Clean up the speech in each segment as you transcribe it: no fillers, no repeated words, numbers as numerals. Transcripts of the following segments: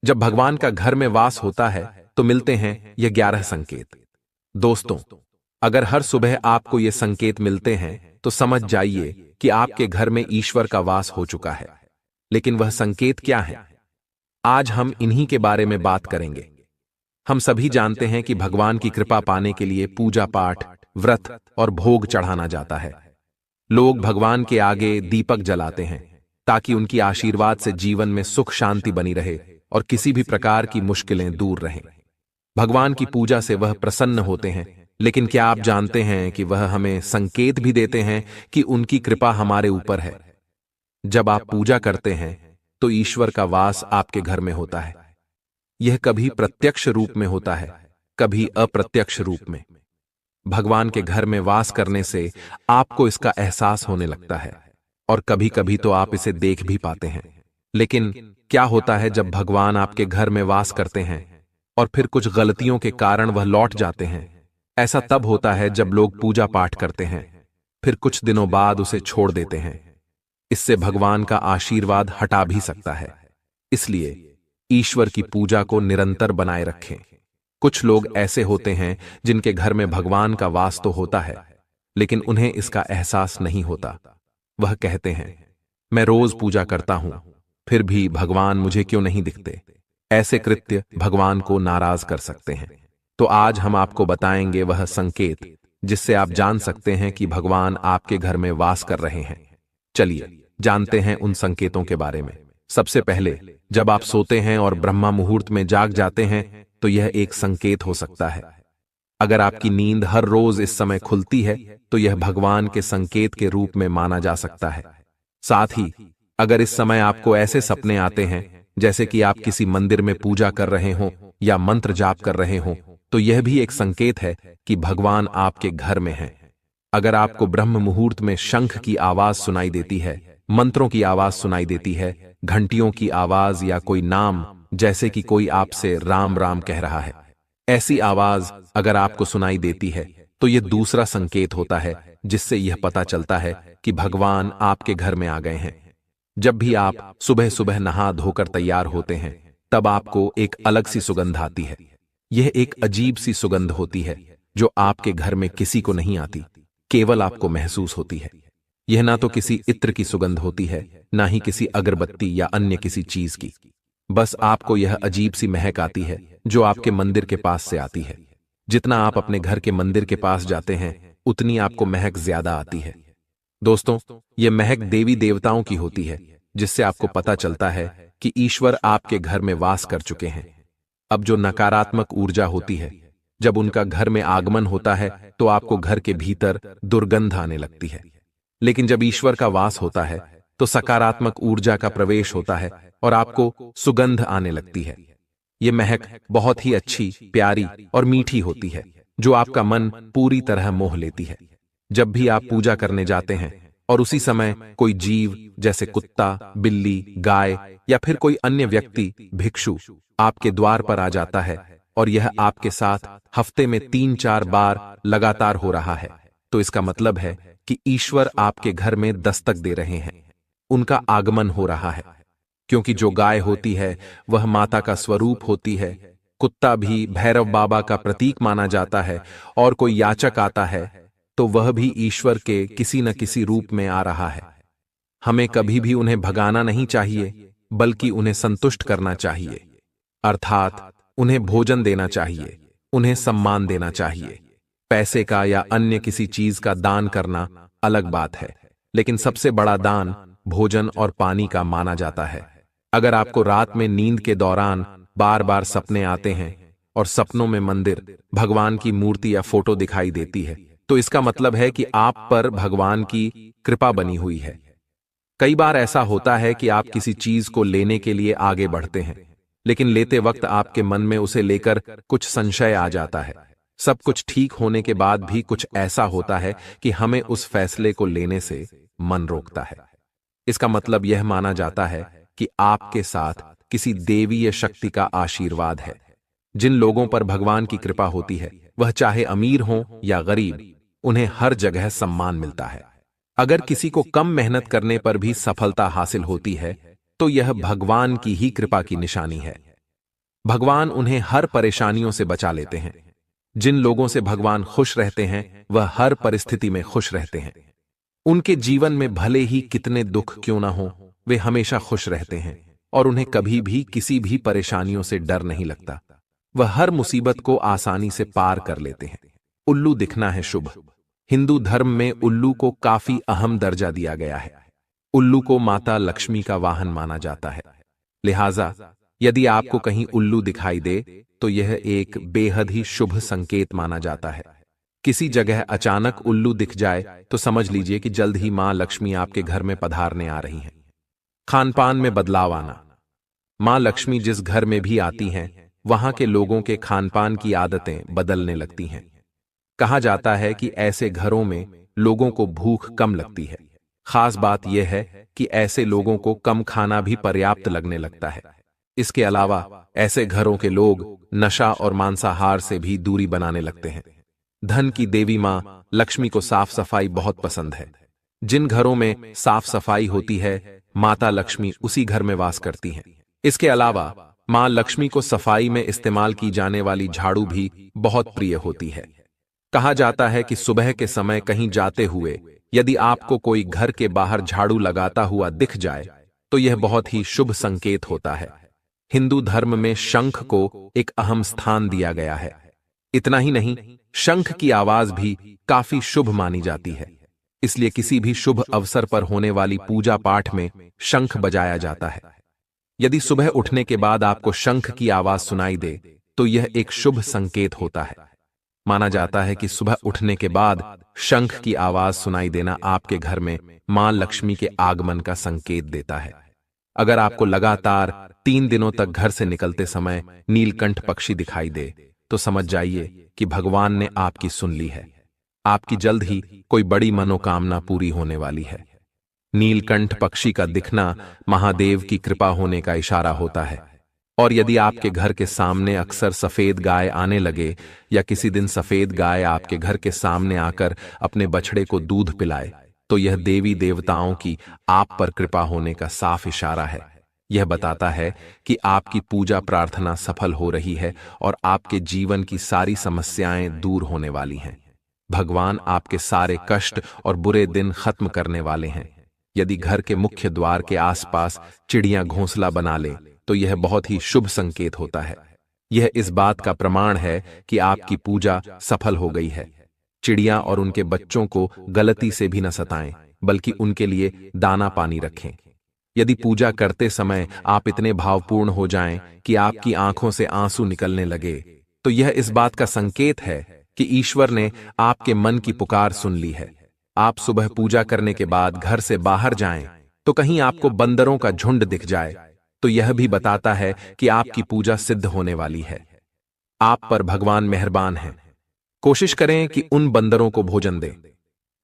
जब भगवान का घर में वास होता है तो मिलते हैं ये 11 संकेत। दोस्तों, अगर हर सुबह आपको ये संकेत मिलते हैं तो समझ जाइए कि आपके घर में ईश्वर का वास हो चुका है। लेकिन वह संकेत क्या है? आज हम इन्हीं के बारे में बात करेंगे। हम सभी जानते हैं कि भगवान की कृपा पाने के लिए पूजा पाठ, व्रत और भोग चढ़ाना जाता है। लोग भगवान के आगे दीपक जलाते हैं ताकि उनकी आशीर्वाद से जीवन में सुख शांति बनी रहे और किसी भी प्रकार की मुश्किलें दूर रहें। भगवान की पूजा से वह प्रसन्न होते हैं, लेकिन क्या आप जानते हैं कि वह हमें संकेत भी देते हैं कि उनकी कृपा हमारे ऊपर है। जब आप पूजा करते हैं तो ईश्वर का वास आपके घर में होता है। यह कभी प्रत्यक्ष रूप में होता है, कभी अप्रत्यक्ष रूप में। भगवान के घर में वास करने से आपको इसका एहसास होने लगता है और कभी कभी तो आप इसे देख भी पाते हैं। लेकिन क्या होता है जब भगवान आपके घर में वास करते हैं और फिर कुछ गलतियों के कारण वह लौट जाते हैं? ऐसा तब होता है जब लोग पूजा पाठ करते हैं, फिर कुछ दिनों बाद उसे छोड़ देते हैं। इससे भगवान का आशीर्वाद हटा भी सकता है। इसलिए ईश्वर की पूजा को निरंतर बनाए रखें। कुछ लोग ऐसे होते हैं जिनके घर में भगवान का वास तो होता है, लेकिन उन्हें इसका एहसास नहीं होता। वह कहते हैं, मैं रोज पूजा करता हूं, फिर भी भगवान मुझे क्यों नहीं दिखते? ऐसे कृत्य भगवान को नाराज कर सकते हैं। तो आज हम आपको बताएंगे वह संकेत जिससे आप जान सकते हैं कि भगवान आपके घर में वास कर रहे हैं। चलिए जानते हैं उन संकेतों के बारे में। सबसे पहले, जब आप सोते हैं और ब्रह्मा मुहूर्त में जाग जाते हैं तो यह एक संकेत हो सकता है। अगर आपकी नींद हर रोज इस समय खुलती है तो यह भगवान के संकेत के रूप में माना जा सकता है। साथ ही अगर इस समय आपको ऐसे सपने आते हैं जैसे कि आप किसी मंदिर में पूजा कर रहे हों या मंत्र जाप कर रहे हों, तो यह भी एक संकेत है कि भगवान आपके घर में हैं। अगर आपको ब्रह्म मुहूर्त में शंख की आवाज सुनाई देती है, मंत्रों की आवाज सुनाई देती है, घंटियों की आवाज या कोई नाम, जैसे कि कोई आपसे राम राम कह रहा है, ऐसी आवाज अगर आपको सुनाई देती है तो यह दूसरा संकेत होता है जिससे यह पता चलता है कि भगवान आपके घर में आ गए हैं। जब भी आप सुबह सुबह नहा धोकर तैयार होते हैं तब आपको एक अलग सी सुगंध आती है। यह एक अजीब सी सुगंध होती है जो आपके घर में किसी को नहीं आती, केवल आपको महसूस होती है। यह ना तो किसी इत्र की सुगंध होती है, ना ही किसी अगरबत्ती या अन्य किसी चीज की। बस आपको यह अजीब सी महक आती है जो आपके मंदिर के पास से आती है। जितना आप अपने घर के मंदिर के पास जाते हैं उतनी आपको महक ज्यादा आती है। दोस्तों, यह महक देवी देवताओं की होती है, जिससे आपको पता चलता है कि ईश्वर आपके घर में वास कर चुके हैं। अब जो नकारात्मक ऊर्जा होती है, जब उनका घर में आगमन होता है तो आपको घर के भीतर दुर्गंध आने लगती है। लेकिन जब ईश्वर का वास होता है तो सकारात्मक ऊर्जा का प्रवेश होता है और आपको सुगंध आने लगती है। यह महक बहुत ही अच्छी, प्यारी और मीठी होती है जो आपका मन पूरी तरह मोह लेती है। जब भी आप पूजा करने जाते हैं और उसी समय कोई जीव जैसे कुत्ता, बिल्ली, गाय या फिर कोई अन्य व्यक्ति, भिक्षु आपके द्वार पर आ जाता है और यह आपके साथ हफ्ते में 3-4 बार लगातार हो रहा है, तो इसका मतलब है कि ईश्वर आपके घर में दस्तक दे रहे हैं, उनका आगमन हो रहा है। क्योंकि जो गाय होती है वह माता का स्वरूप होती है, कुत्ता भी भैरव बाबा का प्रतीक माना जाता है और कोई याचक आता है तो वह भी ईश्वर के किसी न किसी रूप में आ रहा है। हमें कभी भी उन्हें भगाना नहीं चाहिए, बल्कि उन्हें संतुष्ट करना चाहिए। अर्थात उन्हें भोजन देना चाहिए, उन्हें सम्मान देना चाहिए। पैसे का या अन्य किसी चीज का दान करना अलग बात है, लेकिन सबसे बड़ा दान भोजन और पानी का माना जाता है। अगर आपको रात में नींद के दौरान बार बार सपने आते हैं और सपनों में मंदिर, भगवान की मूर्ति या फोटो दिखाई देती है, तो इसका मतलब है कि आप पर भगवान की कृपा बनी हुई है। कई बार ऐसा होता है कि आप किसी चीज को लेने के लिए आगे बढ़ते हैं, लेकिन लेते वक्त आपके मन में उसे लेकर कुछ संशय आ जाता है। सब कुछ ठीक होने के बाद भी कुछ ऐसा होता है कि हमें उस फैसले को लेने से मन रोकता है। इसका मतलब यह माना जाता है कि आपके साथ किसी देवीय शक्ति का आशीर्वाद है। जिन लोगों पर भगवान की कृपा होती है, वह चाहे अमीर हों या गरीब, उन्हें हर जगह सम्मान मिलता है। अगर किसी को कम मेहनत करने पर भी सफलता हासिल होती है तो यह भगवान की ही कृपा की निशानी है। भगवान उन्हें हर परेशानियों से बचा लेते हैं। जिन लोगों से भगवान खुश रहते हैं वह हर परिस्थिति में खुश रहते हैं। उनके जीवन में भले ही कितने दुख क्यों ना हो, वे हमेशा खुश रहते हैं और उन्हें कभी भी किसी भी परेशानियों से डर नहीं लगता। वह हर मुसीबत को आसानी से पार कर लेते हैं। उल्लू दिखना है शुभ। हिंदू धर्म में उल्लू को काफी अहम दर्जा दिया गया है। उल्लू को माता लक्ष्मी का वाहन माना जाता है। लिहाजा यदि आपको कहीं उल्लू दिखाई दे तो यह एक बेहद ही शुभ संकेत माना जाता है। किसी जगह अचानक उल्लू दिख जाए तो समझ लीजिए कि जल्द ही मां लक्ष्मी आपके घर में पधारने आ रही हैं। खानपान में बदलाव आना। मां लक्ष्मी जिस घर में भी आती हैं वहां के लोगों के खानपान की आदतें बदलने लगती हैं। कहा जाता है कि ऐसे घरों में लोगों को भूख कम लगती है। खास बात यह है कि ऐसे लोगों को कम खाना भी पर्याप्त लगने लगता है। इसके अलावा ऐसे घरों के लोग नशा और मांसाहार से भी दूरी बनाने लगते हैं। धन की देवी मां लक्ष्मी को साफ सफाई बहुत पसंद है। जिन घरों में साफ सफाई होती है माता लक्ष्मी उसी घर में वास करती हैं। इसके अलावा मां लक्ष्मी को सफाई में इस्तेमाल की जाने वाली झाड़ू भी बहुत प्रिय होती है। कहा जाता है कि सुबह के समय कहीं जाते हुए यदि आपको कोई घर के बाहर झाड़ू लगाता हुआ दिख जाए तो यह बहुत ही शुभ संकेत होता है। हिंदू धर्म में शंख को एक अहम स्थान दिया गया है। इतना ही नहीं, शंख की आवाज भी काफी शुभ मानी जाती है। इसलिए किसी भी शुभ अवसर पर होने वाली पूजा पाठ में शंख बजाया जाता है। यदि सुबह उठने के बाद आपको शंख की आवाज सुनाई दे तो यह एक शुभ संकेत होता है। माना जाता है कि सुबह उठने के बाद शंख की आवाज सुनाई देना आपके घर में मां लक्ष्मी के आगमन का संकेत देता है। अगर आपको लगातार 3 दिनों तक घर से निकलते समय नीलकंठ पक्षी दिखाई दे तो समझ जाइए कि भगवान ने आपकी सुन ली है। आपकी जल्द ही कोई बड़ी मनोकामना पूरी होने वाली है। नीलकंठ पक्षी का दिखना महादेव की कृपा होने का इशारा होता है। और यदि आपके घर के सामने अक्सर सफेद गाय आने लगे या किसी दिन सफेद गाय आपके घर के सामने आकर अपने बछड़े को दूध पिलाए तो यह देवी देवताओं की आप पर कृपा होने का साफ इशारा है। यह बताता है कि आपकी पूजा प्रार्थना सफल हो रही है और आपके जीवन की सारी समस्याएं दूर होने वाली हैं। भगवान आपके सारे कष्ट और बुरे दिन खत्म करने वाले हैं। यदि घर के मुख्य द्वार के आसपास चिड़ियां घोंसला बना ले तो यह बहुत ही शुभ संकेत होता है। यह इस बात का प्रमाण है कि आपकी पूजा सफल हो गई है। चिड़ियां और उनके बच्चों को गलती से भी न सताएं, बल्कि उनके लिए दाना पानी रखें। यदि पूजा करते समय आप इतने भावपूर्ण हो जाएं कि आपकी आंखों से आंसू निकलने लगे तो यह इस बात का संकेत है कि ईश्वर ने आपके मन की पुकार सुन ली है। आप सुबह पूजा करने के बाद घर से बाहर जाएं तो कहीं आपको बंदरों का झुंड दिख जाए तो यह भी बताता है कि आपकी पूजा सिद्ध होने वाली है। आप पर भगवान मेहरबान हैं। कोशिश करें कि उन बंदरों को भोजन दें।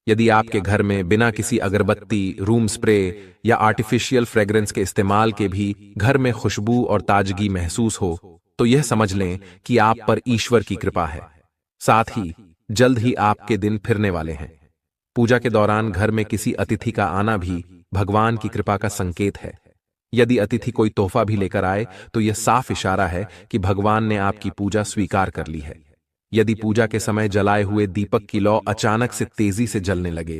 यदि आपके घर में बिना किसी अगरबत्ती, रूम स्प्रे या आर्टिफिशियल फ्रेग्रेंस के इस्तेमाल के भी घर में खुशबू और ताजगी महसूस हो तो यह समझ लें कि आप पर ईश्वर की कृपा है। साथ ही जल्द ही आपके दिन फिरने वाले हैं। पूजा के दौरान घर में किसी अतिथि का आना भी भगवान की कृपा का संकेत है। यदि अतिथि कोई तोहफा भी लेकर आए तो यह साफ इशारा है कि भगवान ने आपकी पूजा स्वीकार कर ली है। यदि पूजा के समय जलाए हुए दीपक की लौ अचानक से तेजी से जलने लगे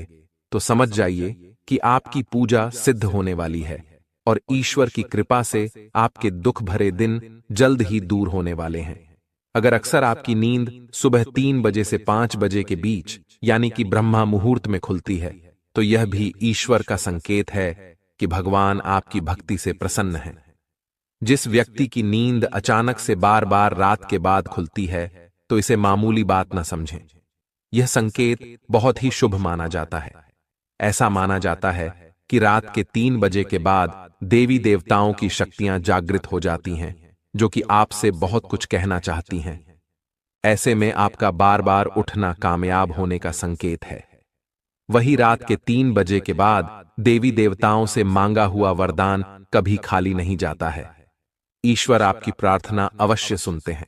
तो समझ जाइए कि आपकी पूजा सिद्ध होने वाली है और ईश्वर की कृपा से आपके दुख भरे दिन जल्द ही दूर होने वाले हैं। अगर अक्सर आपकी नींद सुबह 3 बजे से 5 बजे के बीच यानी कि ब्रह्मा मुहूर्त में खुलती है तो यह भी ईश्वर का संकेत है कि भगवान आपकी भक्ति से प्रसन्न हैं। जिस व्यक्ति की नींद अचानक से बार बार रात के बाद खुलती है तो इसे मामूली बात न समझें। यह संकेत बहुत ही शुभ माना जाता है। ऐसा माना जाता है कि रात के 3 बजे के बाद देवी देवताओं की शक्तियां जागृत हो जाती हैं जो कि आपसे बहुत कुछ कहना चाहती हैं। ऐसे में आपका बार बार उठना कामयाब होने का संकेत है। वही रात के 3 बजे के बाद देवी देवताओं से मांगा हुआ वरदान कभी खाली नहीं जाता है। ईश्वर आपकी प्रार्थना अवश्य सुनते हैं।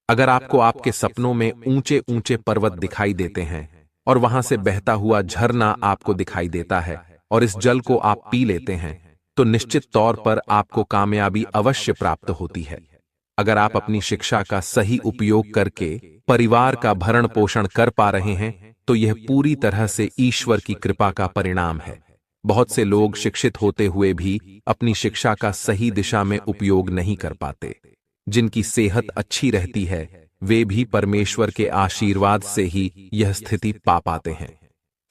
अगर आपको आपके सपनों में ऊंचे ऊंचे पर्वत दिखाई देते हैं और वहां से बहता हुआ झरना आपको दिखाई देता है और इस जल को आप पी लेते हैं तो निश्चित तौर पर आपको कामयाबी अवश्य प्राप्त होती है। अगर आप अपनी शिक्षा का सही उपयोग करके परिवार का भरण पोषण कर पा रहे हैं तो यह पूरी तरह से ईश्वर की कृपा का परिणाम है। बहुत से लोग शिक्षित होते हुए भी अपनी शिक्षा का सही दिशा में उपयोग नहीं कर पाते। जिनकी सेहत अच्छी रहती है वे भी परमेश्वर के आशीर्वाद से ही यह स्थिति पा पाते हैं।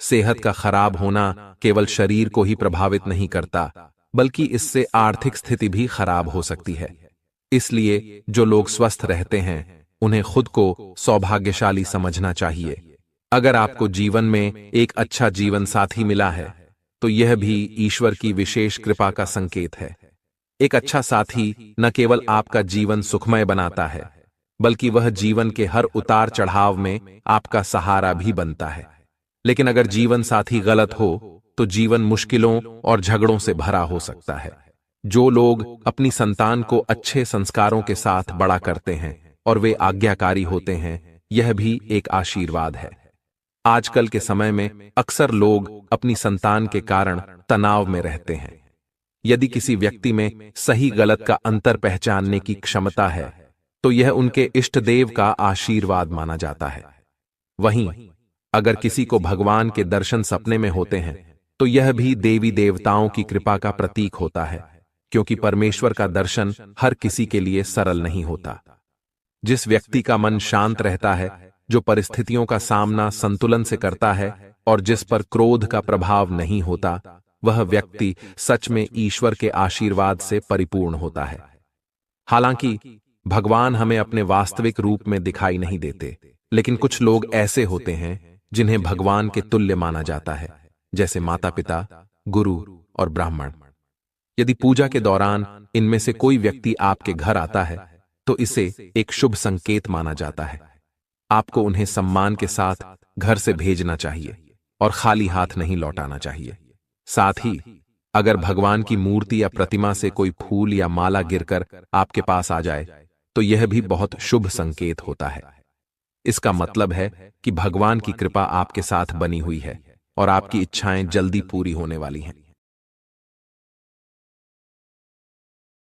सेहत का खराब होना केवल शरीर को ही प्रभावित नहीं करता, बल्कि इससे आर्थिक स्थिति भी खराब हो सकती है। इसलिए जो लोग स्वस्थ रहते हैं उन्हें खुद को सौभाग्यशाली समझना चाहिए। अगर आपको जीवन में एक अच्छा जीवन साथी मिला है तो यह भी ईश्वर की विशेष कृपा का संकेत है। एक अच्छा साथी न केवल आपका जीवन सुखमय बनाता है, बल्कि वह जीवन के हर उतार चढ़ाव में आपका सहारा भी बनता है। लेकिन अगर जीवन साथी गलत हो तो जीवन मुश्किलों और झगड़ों से भरा हो सकता है। जो लोग अपनी संतान को अच्छे संस्कारों के साथ बड़ा करते हैं और वे आज्ञाकारी होते हैं, यह भी एक आशीर्वाद है। आजकल के समय में अक्सर लोग अपनी संतान के कारण तनाव में रहते हैं। यदि किसी व्यक्ति में सही गलत का अंतर पहचानने की क्षमता है तो यह उनके इष्ट देव का आशीर्वाद माना जाता है। वहीं अगर किसी को भगवान के दर्शन सपने में होते हैं तो यह भी देवी देवताओं की कृपा का प्रतीक होता है, क्योंकि परमेश्वर का दर्शन हर किसी के लिए सरल नहीं होता। जिस व्यक्ति का मन शांत रहता है, जो परिस्थितियों का सामना संतुलन से करता है और जिस पर क्रोध का प्रभाव नहीं होता, वह व्यक्ति सच में ईश्वर के आशीर्वाद से परिपूर्ण होता है। हालांकि भगवान हमें अपने वास्तविक रूप में दिखाई नहीं देते, लेकिन कुछ लोग ऐसे होते हैं जिन्हें भगवान के तुल्य माना जाता है, जैसे माता पिता, गुरु और ब्राह्मण। यदि पूजा के दौरान इनमें से कोई व्यक्ति आपके घर आता है तो इसे एक शुभ संकेत माना जाता है। आपको उन्हें सम्मान के साथ घर से भेजना चाहिए और खाली हाथ नहीं लौटाना चाहिए। साथ ही अगर भगवान की मूर्ति या प्रतिमा से कोई फूल या माला गिरकर आपके पास आ जाए तो यह भी बहुत शुभ संकेत होता है। इसका मतलब है कि भगवान की कृपा आपके साथ बनी हुई है और आपकी इच्छाएं जल्दी पूरी होने वाली हैं।